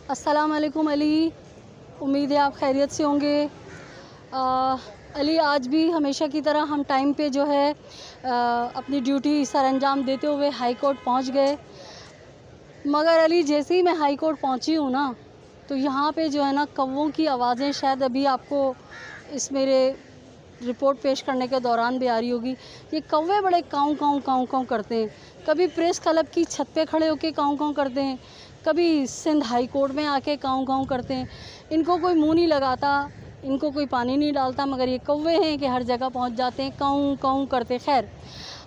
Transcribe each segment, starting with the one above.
अस्सलाम वालेकुम अली, उम्मीद है आप खैरियत से होंगे। अली, आज भी हमेशा की तरह हम टाइम पे जो है अपनी ड्यूटी सर अंजाम देते हुए हाई कोर्ट पहुँच गए। मगर अली, जैसे ही मैं हाई कोर्ट पहुँची हूँ ना, तो यहाँ पे जो है ना कौवों की आवाज़ें शायद अभी आपको इस मेरे रिपोर्ट पेश करने के दौरान भी आ रही होगी। ये कौवे बड़े काऊं काऊं काऊं काऊं करते हैं। कभी प्रेस क्लब की छत पे खड़े होके काऊं काऊं करते हैं, कभी सिंध हाई कोर्ट में आके काऊं काऊं करते हैं। इनको कोई मुंह नहीं लगाता, इनको कोई पानी नहीं डालता, मगर ये कौवे हैं कि हर जगह पहुंच जाते हैं, काऊं काऊं करते। खैर,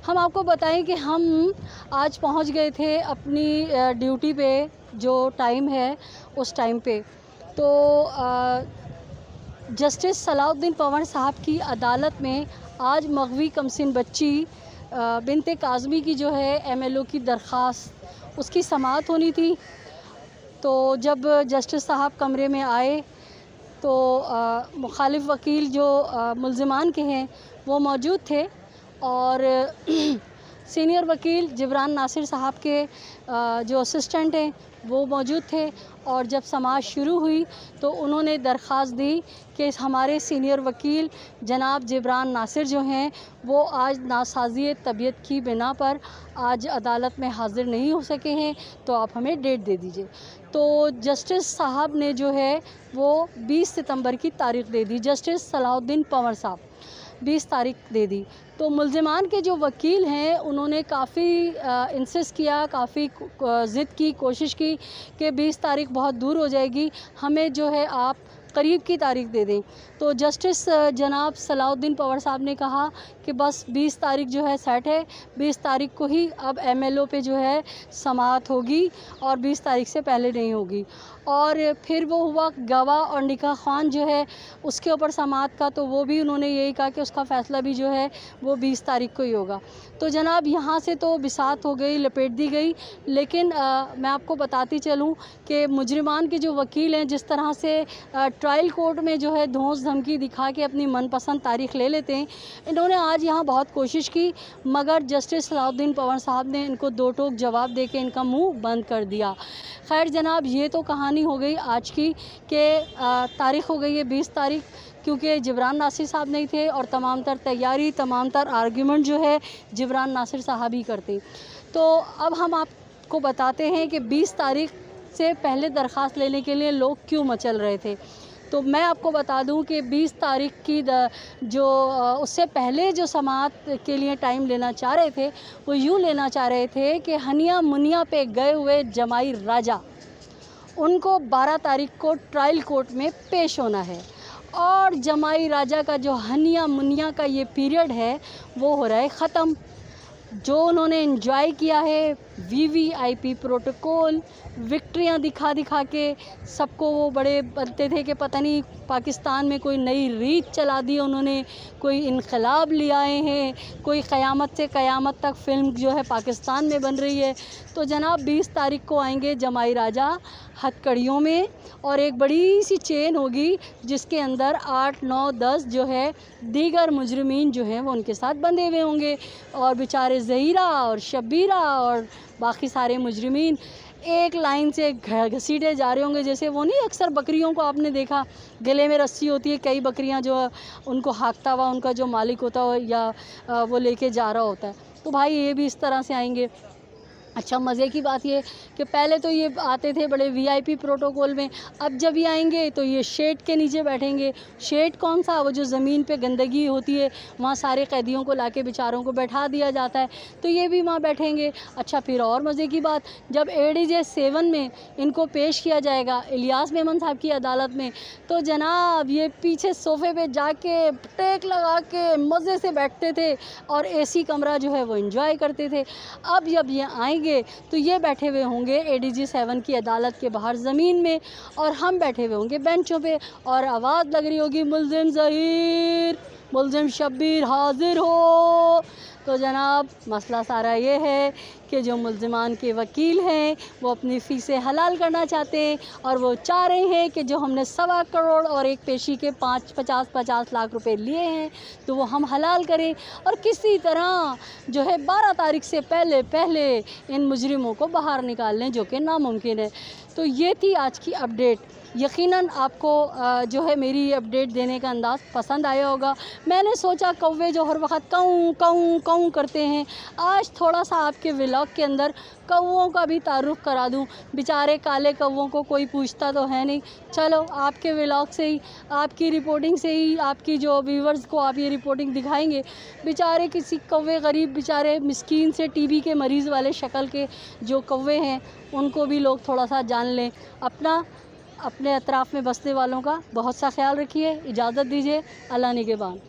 हम आपको बताएं कि हम आज पहुंच गए थे अपनी ड्यूटी पे, जो टाइम है उस टाइम पे। तो जस्टिस सलाउद्दीन पंवर साहब की अदालत में आज मगवी कमसिन बच्ची बिनते काज़मी की जो है एमएलओ की दरख्वास्त, उसकी समाअत होनी थी। तो जब जस्टिस साहब कमरे में आए तो मुखालिफ वकील जो मुल्ज़िमान के हैं वो मौजूद थे, और सीनियर वकील जिब्रान नासिर साहब के जो असिस्टेंट हैं वो मौजूद थे। और जब समाअत शुरू हुई तो उन्होंने दरख्वास्त दी कि हमारे सीनियर वकील जनाब जिब्रान नासिर जो हैं वो आज नासाज़ी तबीयत की बिना पर आज अदालत में हाज़िर नहीं हो सके हैं, तो आप हमें डेट दे दीजिए। तो जस्टिस साहब ने जो है वो 20 सितंबर की तारीख़ दे दी। जस्टिस सलाउद्दीन पंवर साहब 20 तारीख दे दी। तो मुल्ज़िमान के जो वकील हैं उन्होंने काफ़ी इंसिस्ट किया, काफ़ी ज़िद की, कोशिश की कि 20 तारीख बहुत दूर हो जाएगी, हमें जो है आप करीब की तारीख दे दें। तो जस्टिस जनाब सलाउद्दीन पंवर साहब ने कहा कि बस 20 तारीख जो है सेट है, 20 तारीख को ही अब एमएलओ पे जो है समाअत होगी और 20 तारीख से पहले नहीं होगी। और फिर वो हुआ गवाह और निकाह ख़्वान जो है उसके ऊपर समाअत का, तो वो भी उन्होंने यही कहा कि उसका फ़ैसला भी जो है वो 20 तारीख को ही होगा। तो जनाब यहाँ से तो बिसात हो गई, लपेट दी गई। लेकिन मैं आपको बताती चलूँ कि मुजरिमान के जो वकील हैं जिस तरह से ट्रायल कोर्ट में जो है धौंस धमकी दिखा के अपनी मनपसंद तारीख़ ले लेते हैं, इन्होंने आज यहाँ बहुत कोशिश की, मगर जस्टिस सलाउद्दीन पंवर साहब ने इनको दो टोक जवाब दे के इनका मुँह बंद कर दिया। खैर जनाब, ये तो कहानी हो गई आज की कि तारीख़ हो गई है 20 तारीख, क्योंकि जिब्रान नासिर साहब नहीं थे और तमाम तर तैयारी, तमाम तर आर्ग्यूमेंट जो है जिब्रान नासिर साहब ही करते। तो अब हम आपको बताते हैं कि 20 तारीख से पहले दरख्वास्त लेने के लिए लोग क्यों मचल रहे थे। तो मैं आपको बता दूं कि 20 तारीख की जो उससे पहले जो समाअत के लिए टाइम लेना चाह रहे थे वो यूँ लेना चाह रहे थे कि हनिया मुनिया पे गए हुए जमाई राजा, उनको 12 तारीख को ट्रायल कोर्ट में पेश होना है, और जमाई राजा का जो हनिया मुनिया का ये पीरियड है वो हो रहा है ख़त्म। जो उन्होंने एंजॉय किया है वीवीआईपी प्रोटोकॉल, विक्ट्रियाँ दिखा दिखा के सबको वो बड़े बनते थे कि पता नहीं पाकिस्तान में कोई नई रीत चला दी उन्होंने, कोई इनकलाब ले आए हैं, कोई क़यामत से क़यामत तक फ़िल्म जो है पाकिस्तान में बन रही है। तो जनाब 20 तारीख को आएंगे जमाई राजा हथकड़ियों में, और एक बड़ी सी चेन होगी जिसके अंदर 8, 9, 10 जो है दीगर मुजरिमीन जो हैं वो उनके साथ बंधे हुए होंगे, और बेचारे ज़हीरा और शबीरा और बाकी सारे मुजरिमीन एक लाइन से घसीटे जा रहे होंगे। जैसे वो नहीं, अक्सर बकरियों को आपने देखा गले में रस्सी होती है, कई बकरियां जो उनको हाँकता हुआ उनका जो मालिक होता हो या वो लेके जा रहा होता है, तो भाई ये भी इस तरह से आएंगे। अच्छा, मज़े की बात ये कि पहले तो ये आते थे बड़े वीआईपी प्रोटोकॉल में, अब जब ये आएंगे तो ये शेड के नीचे बैठेंगे। शेड कौन सा? वो जो ज़मीन पे गंदगी होती है वहाँ सारे कैदियों को लाके बेचारों को बैठा दिया जाता है, तो ये भी वहाँ बैठेंगे। अच्छा, फिर और मज़े की बात, जब एडीजे 7 में इनको पेश किया जाएगा इलियास मेमन साहब की अदालत में, तो जनाब ये पीछे सोफ़े पर जाके टेक लगा के मज़े से बैठते थे और AC कमरा जो है वो इंजॉय करते थे। अब जब ये आएंगे तो ये बैठे हुए होंगे एडीजी 7 की अदालत के बाहर ज़मीन में, और हम बैठे हुए होंगे बेंचों पे, और आवाज़ लग रही होगी मुल्ज़िम ज़हीर मुलजिम शब्बीर हाजिर हो। तो जनाब मसला सारा ये है कि जो मुलजिमान के वकील हैं वो अपनी फ़ीसें हलाल करना चाहते हैं और वो चाह रहे हैं कि जो हमने 1.25 करोड़ और एक पेशी के 50 लाख रुपए लिए हैं तो वो हम हलाल करें और किसी तरह जो है 12 तारीख से पहले इन मुजरिमों को बाहर निकाल लें, जो कि नामुमकिन है। तो ये थी आज की अपडेट। यकीनन आपको जो है मेरी ये अपडेट देने का अंदाज़ पसंद आया होगा। मैंने सोचा कौवे जो हर वक्त काऊं काऊं काऊं करते हैं, आज थोड़ा सा आपके व्लॉग के अंदर कौवों का भी तारुफ करा दूं। बेचारे काले कौवों को कोई पूछता तो है नहीं। चलो आपके व्लॉग से ही, आपकी रिपोर्टिंग से ही, आपकी जो व्यूवर्स को आप ये रिपोर्टिंग दिखाएंगे। बेचारे किसी कौवे गरीब बेचारे मिस्कीन से टीबी के मरीज़ वाले शक्ल के जो कौवे हैं उनको भी लोग थोड़ा सा जान लें। अपने अतराफ़ में बसने वालों का बहुत सा ख्याल रखिए। इजाज़त दीजिए। अल्लाह निगहबान।